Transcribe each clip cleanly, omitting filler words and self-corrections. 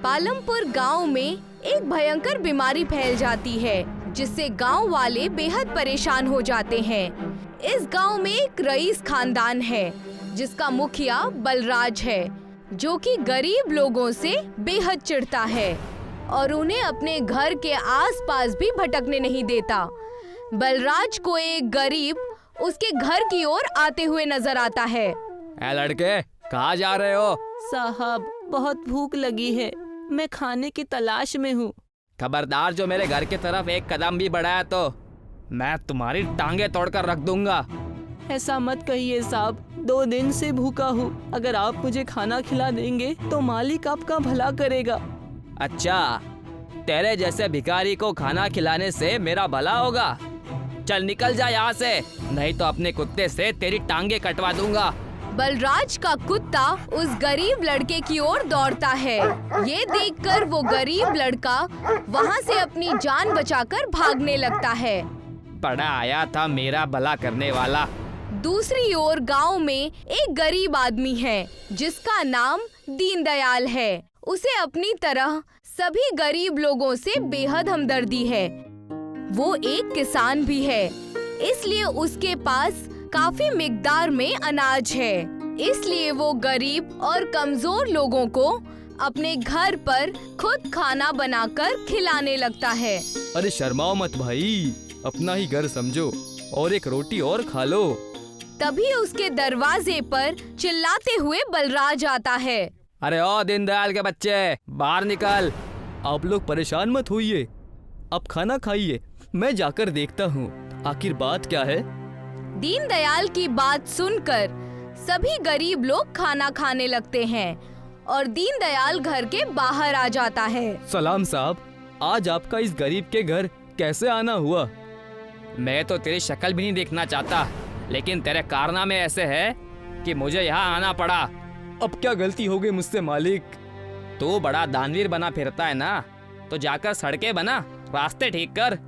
पालमपुर गांव में एक भयंकर बीमारी फैल जाती है, जिससे गांव वाले बेहद परेशान हो जाते हैं। इस गांव में एक रईस खानदान है, जिसका मुखिया बलराज है, जो कि गरीब लोगों से बेहद चिढ़ता है और उन्हें अपने घर के आसपास भी भटकने नहीं देता। बलराज को एक गरीब उसके घर की ओर आते हुए नजर आता है। ए लड़के, कहाँ जा रहे हो? साहब, बहुत भूख लगी है, मैं खाने की तलाश में हूँ। खबरदार, जो मेरे घर की तरफ एक कदम भी बढ़ाया तो मैं तुम्हारी टांगे तोड़कर रख दूंगा। ऐसा मत कहिए साहब, 2 दिन से भूखा हूँ। अगर आप मुझे खाना खिला देंगे तो मालिक आपका भला करेगा। अच्छा, तेरे जैसे भिखारी को खाना खिलाने से मेरा भला होगा? चल निकल जा यहाँ से, नहीं तो अपने कुत्ते से तेरी टांगे कटवा दूंगा। बलराज का कुत्ता उस गरीब लड़के की ओर दौड़ता है। ये देखकर वो गरीब लड़का वहाँ से अपनी जान बचाकर भागने लगता है। बड़ा आया था मेरा भला करने वाला। दूसरी ओर गांव में एक गरीब आदमी है, जिसका नाम दीनदयाल है। उसे अपनी तरह सभी गरीब लोगों से बेहद हमदर्दी है। वो एक किसान भी है, इसलिए उसके पास काफी मिकदार में अनाज है। इसलिए वो गरीब और कमजोर लोगों को अपने घर पर खुद खाना बनाकर खिलाने लगता है। अरे शर्माओ मत भाई, अपना ही घर समझो और एक रोटी और खा लो। तभी उसके दरवाजे पर चिल्लाते हुए बलराज आता है। अरे ओ दीनदयाल के बच्चे, बाहर निकल। आप लोग परेशान मत होइए, अब खाना खाइए, मैं जाकर देखता हूँ आखिर बात क्या है। दीनदयाल की बात सुनकर सभी गरीब लोग खाना खाने लगते हैं और दीनदयाल घर के बाहर आ जाता है। सलाम साहब, आज आपका इस गरीब के घर कैसे आना हुआ? मैं तो तेरी शक्ल भी नहीं देखना चाहता, लेकिन तेरे कारनामे ऐसे हैं कि मुझे यहाँ आना पड़ा। अब क्या गलती हो गई मुझसे मालिक? तू बड़ा दानवीर बना फिरता है ना, तो जाकर सड़कें बना, रास्ते ठीक कर।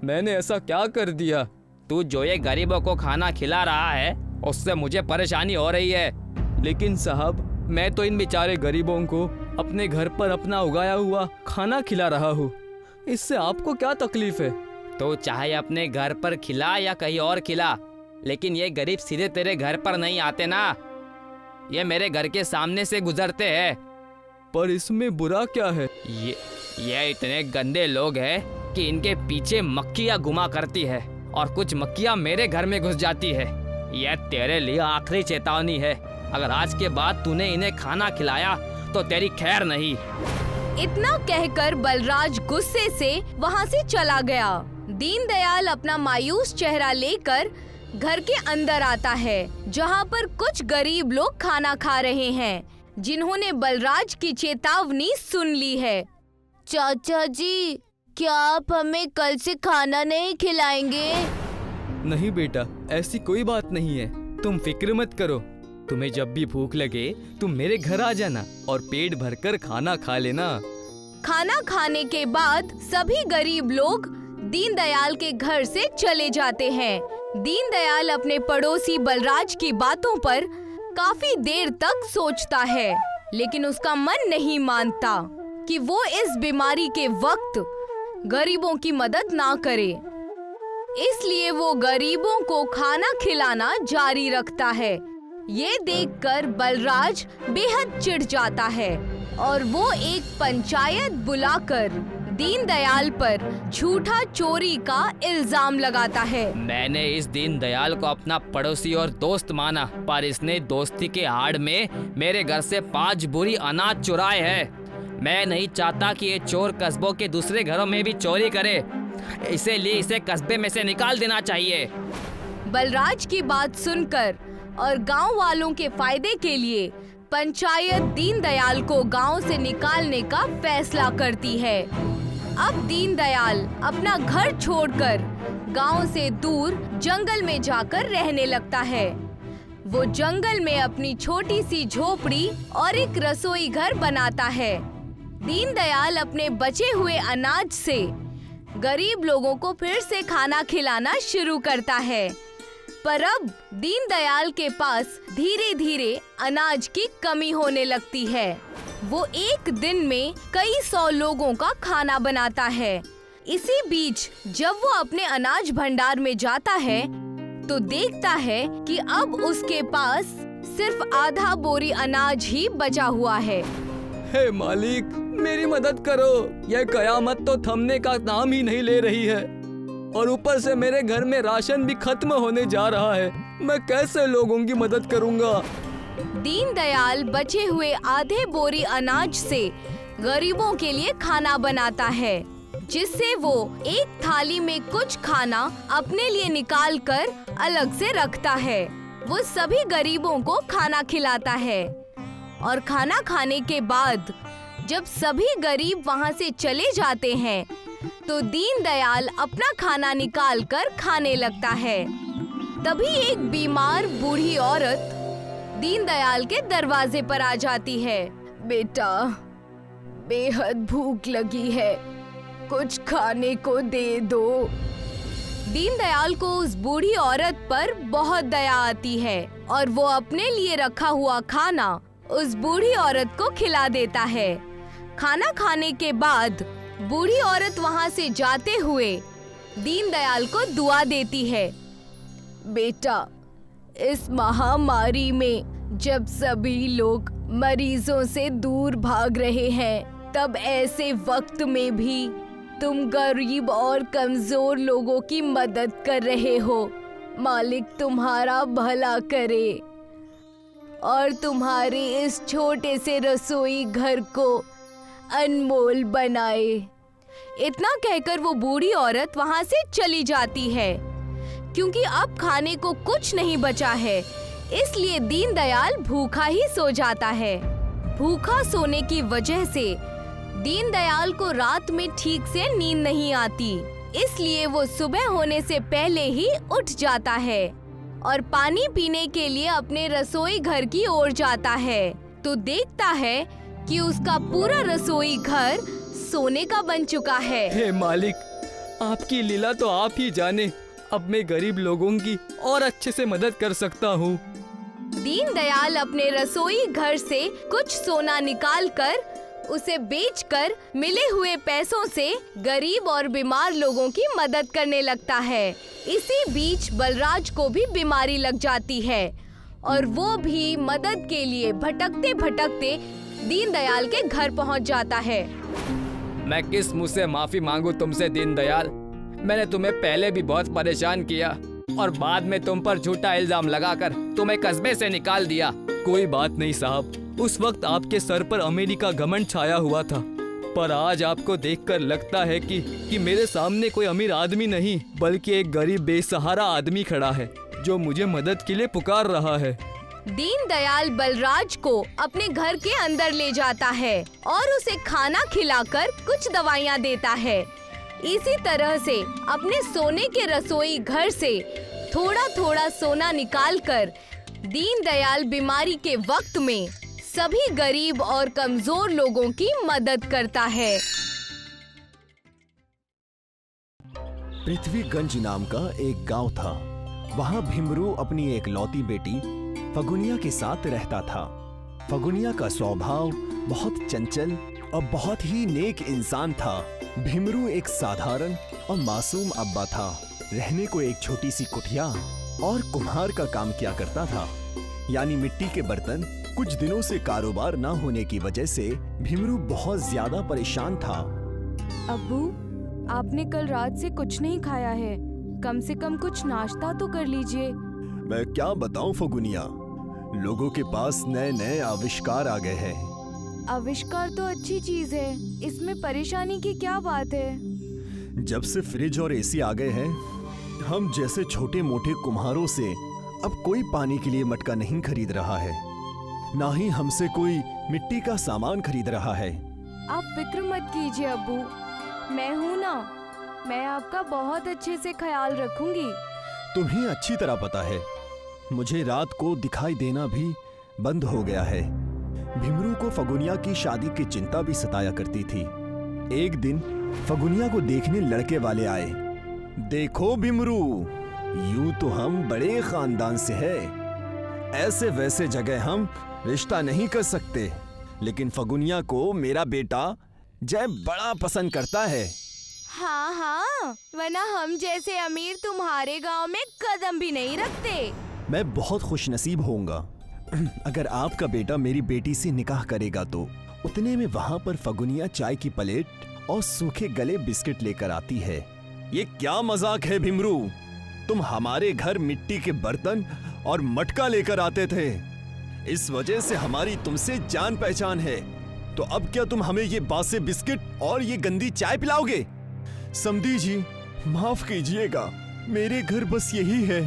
मैंने ऐसा क्या कर दिया? तू जो ये गरीबों को खाना खिला रहा है, उससे मुझे परेशानी हो रही है। लेकिन साहब, मैं तो इन बेचारे गरीबों को अपने घर पर अपना उगाया हुआ खाना खिला रहा हूँ, इससे आपको क्या तकलीफ है? तो चाहे अपने घर पर खिला या कहीं और खिला, लेकिन ये गरीब सीधे तेरे घर पर नहीं आते ना, ये मेरे घर के सामने से गुजरते हैं। पर इसमें बुरा क्या है? ये इतने गंदे लोग हैं कि इनके पीछे मक्खियाँ घुमा करती है और कुछ मक्खियाँ मेरे घर में घुस जाती है। यह तेरे लिए आखिरी चेतावनी है, अगर आज के बाद तूने इन्हें खाना खिलाया तो तेरी खैर नहीं। इतना कहकर बलराज गुस्से से वहाँ से चला गया। दीनदयाल अपना मायूस चेहरा लेकर घर के अंदर आता है, जहाँ पर कुछ गरीब लोग खाना खा रहे हैं, जिन्होंने बलराज की चेतावनी सुन ली है। चाचा जी, क्या आप हमें कल से खाना नहीं खिलाएंगे? नहीं बेटा, ऐसी कोई बात नहीं है, तुम फिक्र मत करो। तुम्हें जब भी भूख लगे तुम मेरे घर आ जाना और पेट भरकर खाना खा लेना। खाना खाने के बाद सभी गरीब लोग दीनदयाल के घर से चले जाते हैं। दीनदयाल अपने पड़ोसी बलराज की बातों पर काफी देर तक सोचता है, लेकिन उसका मन नहीं मानता कि वो इस बीमारी के वक्त गरीबों की मदद ना करे। इसलिए वो गरीबों को खाना खिलाना जारी रखता है। ये देखकर बलराज बेहद चिढ़ जाता है और वो एक पंचायत बुलाकर दीनदयाल पर झूठा चोरी का इल्जाम लगाता है। मैंने इस दीनदयाल को अपना पड़ोसी और दोस्त माना, पर इसने दोस्ती के आड़ में मेरे घर से 5 बोरी अनाज चुराए हैं। मैं नहीं चाहता कि ये चोर कस्बों के दूसरे घरों में भी चोरी करे, इसीलिए इसे कस्बे में से निकाल देना चाहिए। बलराज की बात सुनकर और गांव वालों के फायदे के लिए पंचायत दीनदयाल को गांव से निकालने का फैसला करती है। अब दीनदयाल अपना घर छोड़कर गांव से दूर जंगल में जाकर रहने लगता है। वो जंगल में अपनी छोटी सी झोपड़ी और एक रसोई घर बनाता है। दीनदयाल अपने बचे हुए अनाज से गरीब लोगों को फिर से खाना खिलाना शुरू करता है, पर अब दीनदयाल के पास धीरे धीरे अनाज की कमी होने लगती है। वो एक दिन में कई 100 लोगों का खाना बनाता है। इसी बीच जब वो अपने अनाज भंडार में जाता है तो देखता है कि अब उसके पास सिर्फ आधा बोरी अनाज ही बचा हुआ है। हे मालिक, मेरी मदद करो। यह कयामत तो थमने का नाम ही नहीं ले रही है और ऊपर से मेरे घर में राशन भी खत्म होने जा रहा है। मैं कैसे लोगों की मदद करूंगा? दीनदयाल बचे हुए आधे बोरी अनाज से गरीबों के लिए खाना बनाता है, जिससे वो एक थाली में कुछ खाना अपने लिए निकाल कर अलग से रखता है। वो सभी गरीबों को खाना खिलाता है और खाना खाने के बाद जब सभी गरीब वहाँ से चले जाते हैं तो दीनदयाल अपना खाना निकाल कर खाने लगता है। तभी एक बीमार बूढ़ी औरत दीनदयाल के दरवाजे पर आ जाती है। बेटा, बेहद भूख लगी है, कुछ खाने को दे दो। दीनदयाल को उस बूढ़ी औरत पर बहुत दया आती है और वो अपने लिए रखा हुआ खाना उस बूढ़ी औरत को खिला देता है। खाना खाने के बाद बूढ़ी औरत वहाँ से जाते हुए दीनदयाल को दुआ देती है। बेटा, इस महामारी में जब सभी लोग मरीजों से दूर भाग रहे हैं, तब ऐसे वक्त में भी तुम गरीब और कमजोर लोगों की मदद कर रहे हो। मालिक तुम्हारा भला करे और तुम्हारे इस छोटे से रसोई घर को अनमोल बनाए। इतना कहकर वो बूढ़ी औरत वहाँ से चली जाती है। क्योंकि अब खाने को कुछ नहीं बचा है, इसलिए दीनदयाल भूखा ही सो जाता है। भूखा सोने की वजह से दीनदयाल को रात में ठीक से नींद नहीं आती, इसलिए वो सुबह होने से पहले ही उठ जाता है और पानी पीने के लिए अपने रसोई घर की ओर जाता है तो देखता है कि उसका पूरा रसोई घर सोने का बन चुका है। हे मालिक, आपकी लीला तो आप ही जाने। अब मैं गरीब लोगों की और अच्छे से मदद कर सकता हूँ। दीनदयाल अपने रसोई घर से कुछ सोना निकालकर उसे बेचकर मिले हुए पैसों से गरीब और बीमार लोगों की मदद करने लगता है। इसी बीच बलराज को भी बीमारी लग जाती है और वो भी मदद के लिए भटकते भटकते दीनदयाल के घर पहुंच जाता है। मैं किस मुंह से माफी मांगू तुमसे दीनदयाल। मैंने तुम्हें पहले भी बहुत परेशान किया और बाद में तुम पर झूठा इल्जाम लगाकर तुम्हें कस्बे से निकाल दिया। कोई बात नहीं साहब, उस वक्त आपके सर पर अमीरी का घमंड छाया हुआ था, पर आज आपको देखकर लगता है कि मेरे सामने कोई अमीर आदमी नहीं बल्कि एक गरीब बेसहारा आदमी खड़ा है जो मुझे मदद के लिए पुकार रहा है। दीनदयाल बलराज को अपने घर के अंदर ले जाता है और उसे खाना खिलाकर कुछ दवाइयाँ देता है। इसी तरह से अपने सोने के रसोई घर से थोड़ा थोड़ा सोना निकालकर दीनदयाल बीमारी के वक्त में सभी गरीब और कमजोर लोगों की मदद करता है। पृथ्वीगंज नाम का एक गांव था। वहां भीमरू अपनी एक लौती बेटी फगुनिया के साथ रहता था। फगुनिया का स्वभाव बहुत चंचल और बहुत ही नेक इंसान था। भीमरू एक साधारण और मासूम अब्बा था। रहने को एक छोटी सी कुटिया और कुम्हार का काम किया करता था, यानी मिट्टी के बर्तन। कुछ दिनों से कारोबार न होने की वजह से भीमरू बहुत ज्यादा परेशान था। अब्बू, आपने कल रात से कुछ नहीं खाया है, कम से कम कुछ नाश्ता तो कर लीजिए। मैं क्या बताऊं फगुनिया, लोगों के पास नए नए आविष्कार आ गए हैं। आविष्कार तो अच्छी चीज है, इसमें परेशानी की क्या बात है? जब से फ्रिज और एसी आ गए हैं, हम जैसे छोटे मोटे कुम्हारों से अब कोई पानी के लिए मटका नहीं खरीद रहा है, ना ही हमसे कोई मिट्टी का सामान खरीद रहा है। आप फिक्र मत कीजिए अब्बू, मैं हूँ ना, मैं आपका बहुत अच्छे से ख्याल रखूंगी। तुम्हें अच्छी तरह पता है, मुझे रात को दिखाई देना भी बंद हो गया है। भीमरू को फगुनिया की शादी की चिंता भी सताया करती थी। एक दिन फगुनिया को देखने लड़के वाले आए। देखो भीमरू, यूं तो हम बड़े खानदान से है, ऐसे वैसे जगह हम रिश्ता नहीं कर सकते। लेकिन फगुनिया को मेरा बेटा जय बड़ा पसंद करता है। हाँ हाँ, वरना हम जैसे अमीर तुम्हारे गांव में कदम भी नहीं रखते। मैं बहुत खुशनसीब होऊंगा अगर आपका बेटा मेरी बेटी से निकाह करेगा तो। उतने में वहाँ पर फगुनिया चाय की प्लेट और सूखे गले बिस्किट लेकर आती है। ये क्या मजाक है भीमरू, तुम हमारे घर मिट्टी के बर्तन और मटका लेकर आते थे, इस वजह से हमारी तुमसे जान पहचान है, तो अब क्या तुम हमें ये बासे बिस्किट और ये गंदी चाय पिलाओगे? समधी जी माफ कीजिएगा, मेरे घर बस यही है।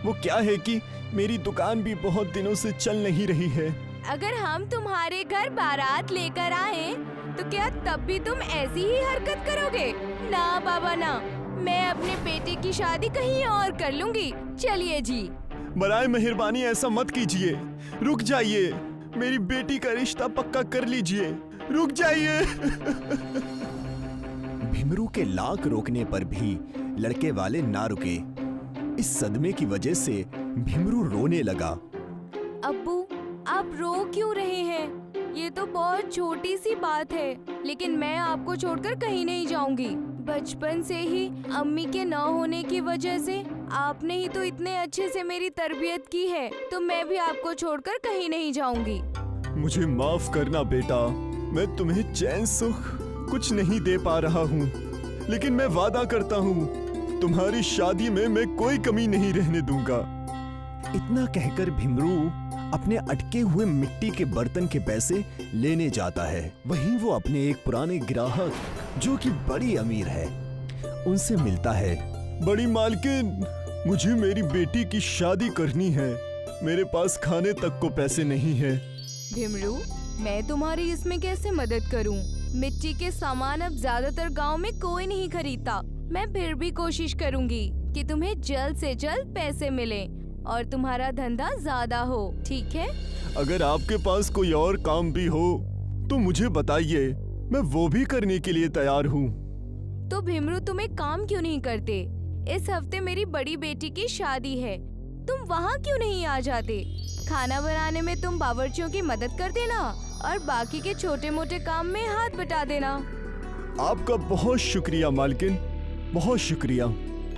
वो क्या है कि मेरी दुकान भी बहुत दिनों से चल नहीं रही है। अगर हम तुम्हारे घर बारात लेकर आए तो क्या तब भी तुम ऐसी ही हरकत करोगे? ना बाबा ना, मैं अपने बेटे की शादी कहीं और कर लूंगी। चलिए जी। बराए मेहरबानी ऐसा मत कीजिए, रुक जाइए, मेरी बेटी का रिश्ता पक्का कर लीजिए, रुक जाइए। भीमरू के लाख रोकने पर भी लड़के वाले ना रुके। इस सदमे की वजह से भीमरू रोने लगा। अब्बू, आप रो क्यों रहे हैं? ये तो बहुत छोटी सी बात है, लेकिन मैं आपको छोड़कर कहीं नहीं जाऊंगी। बचपन से ही अम्मी के न होने की वजह से आपने ही तो इतने अच्छे से मेरी तरबियत की है, तो मैं भी आपको छोड़कर कहीं नहीं जाऊंगी। मुझे माफ करना बेटा, मैं तुम्हें चैन सुख कुछ नहीं दे पा रहा हूँ, लेकिन मैं वादा करता हूँ तुम्हारी शादी में मैं कोई कमी नहीं रहने दूंगा। इतना कहकर भीमरू अपने अटके हुए मिट्टी के बर्तन के पैसे लेने जाता है। वहीं वो अपने एक पुराने ग्राहक जो कि बड़ी अमीर है उनसे मिलता है। बड़ी मालकिन, मुझे मेरी बेटी की शादी करनी है, मेरे पास खाने तक को पैसे नहीं है। भीमरू, मैं तुम्हारी इसमें कैसे मदद करूं? मिट्टी के सामान अब ज्यादातर गांव में कोई नहीं खरीदता। मैं फिर भी कोशिश करूंगी कि तुम्हें जल्द से जल्द पैसे मिले और तुम्हारा धंधा ज्यादा हो, ठीक है? अगर आपके पास कोई और काम भी हो तो मुझे बताइए, मैं वो भी करने के लिए तैयार हूँ। तो भीमरू, तुम एक काम क्यों नहीं करते? इस हफ्ते मेरी बड़ी बेटी की शादी है, तुम वहाँ क्यों नहीं आ जाते? खाना बनाने में तुम बावर्चियों की मदद कर देना और बाकी के छोटे मोटे काम में हाथ बटा देना। आपका बहुत शुक्रिया मालकिन, बहुत शुक्रिया।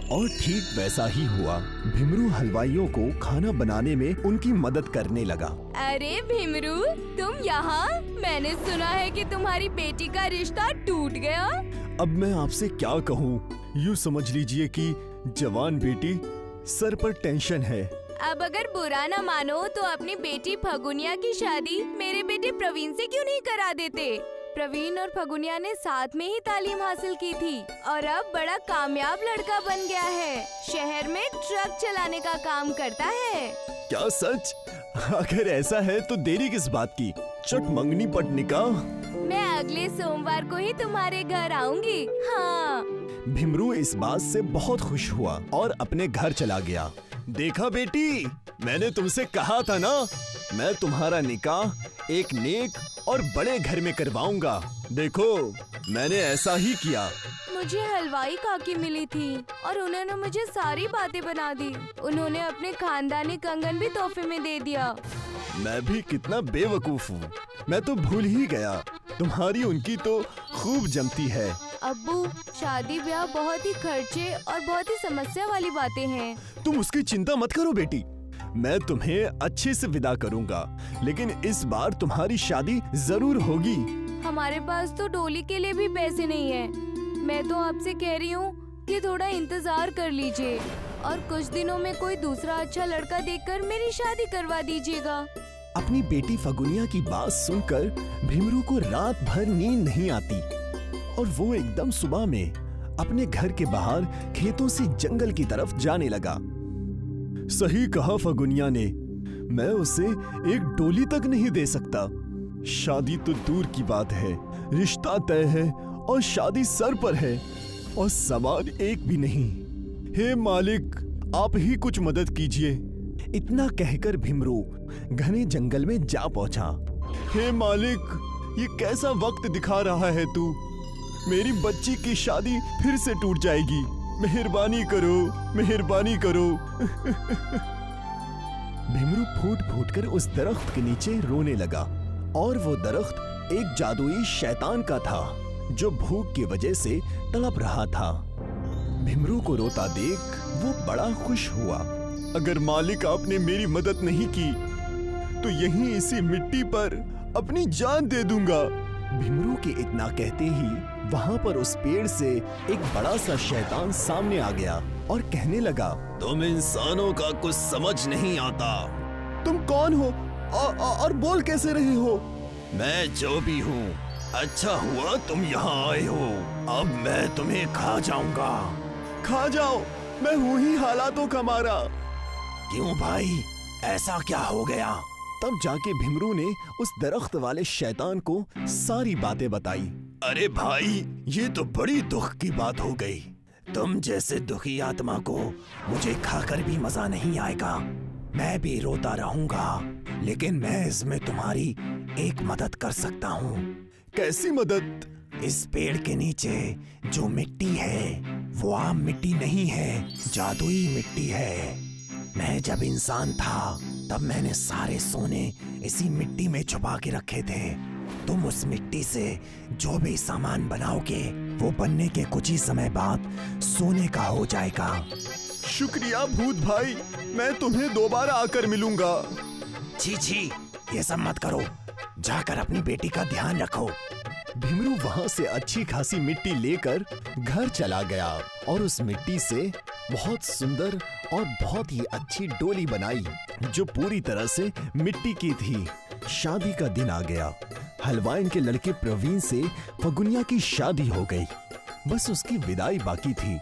और ठीक वैसा ही हुआ। भीमरू हलवाइयों को खाना बनाने में उनकी मदद करने लगा। अरे भीमरू, तुम यहाँ? मैंने सुना है कि तुम्हारी बेटी का रिश्ता टूट गया। अब मैं आपसे क्या कहूँ, यूँ समझ लीजिए कि जवान बेटी सर पर टेंशन है। अब अगर बुरा न मानो तो अपनी बेटी फगुनिया की शादी मेरे बेटे प्रवीण से क्यों नहीं करा देते? प्रवीण और फगुनिया ने साथ में ही तालीम हासिल की थी और अब बड़ा कामयाब लड़का बन गया है। शहर में ट्रक चलाने का काम करता है। क्या सच? अगर ऐसा है तो देरी किस बात की, चट मंगनी पट निकाह। मैं अगले सोमवार को ही तुम्हारे घर आऊंगी। हाँ। भीमरू इस बात से बहुत खुश हुआ और अपने घर चला गया। देखा बेटी, मैंने तुमसे कहा था ना, मैं तुम्हारा निकाह एक नेक और बड़े घर में करवाऊंगा। देखो, मैंने ऐसा ही किया। मुझे हलवाई काकी मिली थी और उन्होंने मुझे सारी बातें बना दी। उन्होंने अपने खानदानी कंगन भी तोहफे में दे दिया। मैं भी कितना बेवकूफ हूँ, मैं तो भूल ही गया। तुम्हारी उनकी तो खूब जमती है। अब्बू, शादी ब्याह बहुत ही खर्चे और बहुत ही समस्या वाली बातें हैं। तुम उसकी चिंता मत करो बेटी, मैं तुम्हें अच्छे से विदा करूंगा, लेकिन इस बार तुम्हारी शादी जरूर होगी। हमारे पास तो डोली के लिए भी पैसे नहीं है। मैं तो आपसे कह रही हूँ कि थोड़ा इंतजार कर लीजिए और कुछ दिनों में कोई दूसरा अच्छा लड़का देखकर मेरी शादी करवा दीजिएगा। अपनी बेटी फगुनिया की बात सुनकर भीमरू को रात भर नींद नहीं आती और वो एकदम सुबह में अपने घर के बाहर खेतों से जंगल की तरफ जाने लगा। सही कहा फगुनिया ने, मैं उसे एक डोली तक नहीं दे सकता। शादी तो दूर की बात है, रिश्ता तय है और शादी सर पर है और सामान एक भी नहीं। हे मालिक, आप ही कुछ मदद कीजिए। इतना कहकर भीमरू घने जंगल में जा पहुंचा। हे मालिक, ये कैसा वक्त दिखा रहा है तू? मेरी बच्ची की शादी फिर से टूट जाएगी। मेहरबानी करो, मेहरबानी करो। भीमरू फूट फूट कर उस दरख्त के नीचे रोने लगा और वो दरख्त एक जादुई शैतान का था जो भूख की वजह से तड़प रहा था। भिमरू को रोता देख वो बड़ा खुश हुआ। अगर मालिक आपने मेरी मदद नहीं की तो यहीं इसी मिट्टी पर अपनी जान दे दूंगा। भिमरू के इतना कहते ही वहाँ पर उस पेड़ से एक बड़ा सा शैतान सामने आ गया और कहने लगा, तुम इंसानों का कुछ समझ नहीं आता। तुम कौन हो और बोल कैसे रहे हो? मैं जो भी हूँ, अच्छा हुआ तुम यहाँ आए हो। अब मैं तुम्हें खा जाऊंगा। खा जाओ, मैं हूँ ही हालातों का मारा। क्यों भाई, ऐसा क्या हो गया? तब जाके भिमरू ने उस दरख्त वाले शैतान को सारी बातें बताई। अरे भाई, ये तो बड़ी दुख की बात हो गई। तुम जैसे दुखी आत्मा को मुझे खाकर भी मजा नहीं आएगा। मैं भी रोता रहूंगा, लेकिन मैं इसमें तुम्हारी एक मदद कर सकता हूँ। कैसी मदद? इस पेड़ के नीचे जो मिट्टी है वो आम मिट्टी नहीं है, जादुई मिट्टी है। मैं जब इंसान था तब मैंने सारे सोने इसी मिट्टी में छुपा के रखे थे। तुम उस मिट्टी से जो भी सामान बनाओगे वो बनने के कुछ ही समय बाद सोने का हो जाएगा। शुक्रिया भूत भाई, मैं तुम्हें दोबारा आकर मिलूंगा। छी, ये सब मत करो, जाकर अपनी बेटी का ध्यान रखो। भिमरू वहाँ से अच्छी खासी मिट्टी लेकर घर चला गया और उस मिट्टी से बहुत सुंदर और बहुत ही अच्छी डोली बनाई जो पूरी तरह से मिट्टी की थी। शादी का दिन आ गया। हलवाइन के लड़के प्रवीण से फगुनिया की शादी हो गई। बस उसकी विदाई बाकी थी।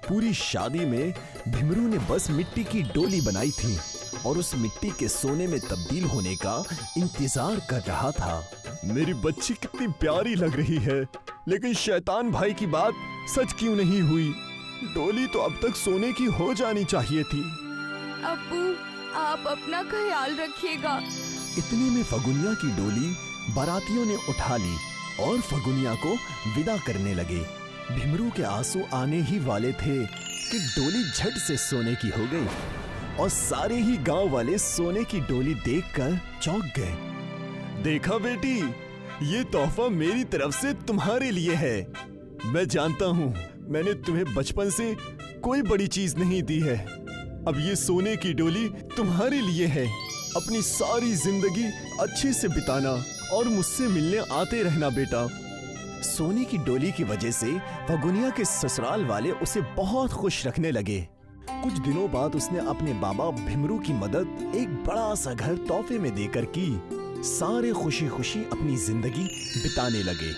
पूरी शादी में भिमरू ने बस मिट्टी की डोली बनाई थी और उस मिट्टी के सोने में तब्दील होने का इंतजार कर रहा था। मेरी बच्ची कितनी प्यारी लग रही है, लेकिन शैतान भाई की बात सच क्यों नहीं हुई? डोली तो अब तक सोने की हो जानी चाहिए थी। अब्बू, आप अपना ख्याल रखिएगा। इतने में फगुनिया की डोली बारातियों ने उठा ली और फगुनिया को विदा करने लगे। भिमरू के आंसू आने ही वाले थे कि डोली झट से सोने की हो गई और सारे ही गांव वाले सोने की डोली देखकर चौंक गए। देखा बेटी, ये तोहफा मेरी तरफ से तुम्हारे लिए है। मैं जानता हूँ मैंने तुम्हें बचपन से कोई बड़ी चीज नहीं दी है। अब ये सोने की डोली तुम्हारे लिए है। अपनी सारी जिंदगी अच्छे से बिताना और मुझसे मिलने आते रहना बेटा। सोने की डोली की वजह से फगुनिया के ससुराल वाले उसे बहुत खुश रखने लगे। कुछ दिनों बाद उसने अपने बाबा भिमरू की मदद एक बड़ा सा घर तोहफे में देकर की। सारे खुशी खुशी अपनी जिंदगी बिताने लगे।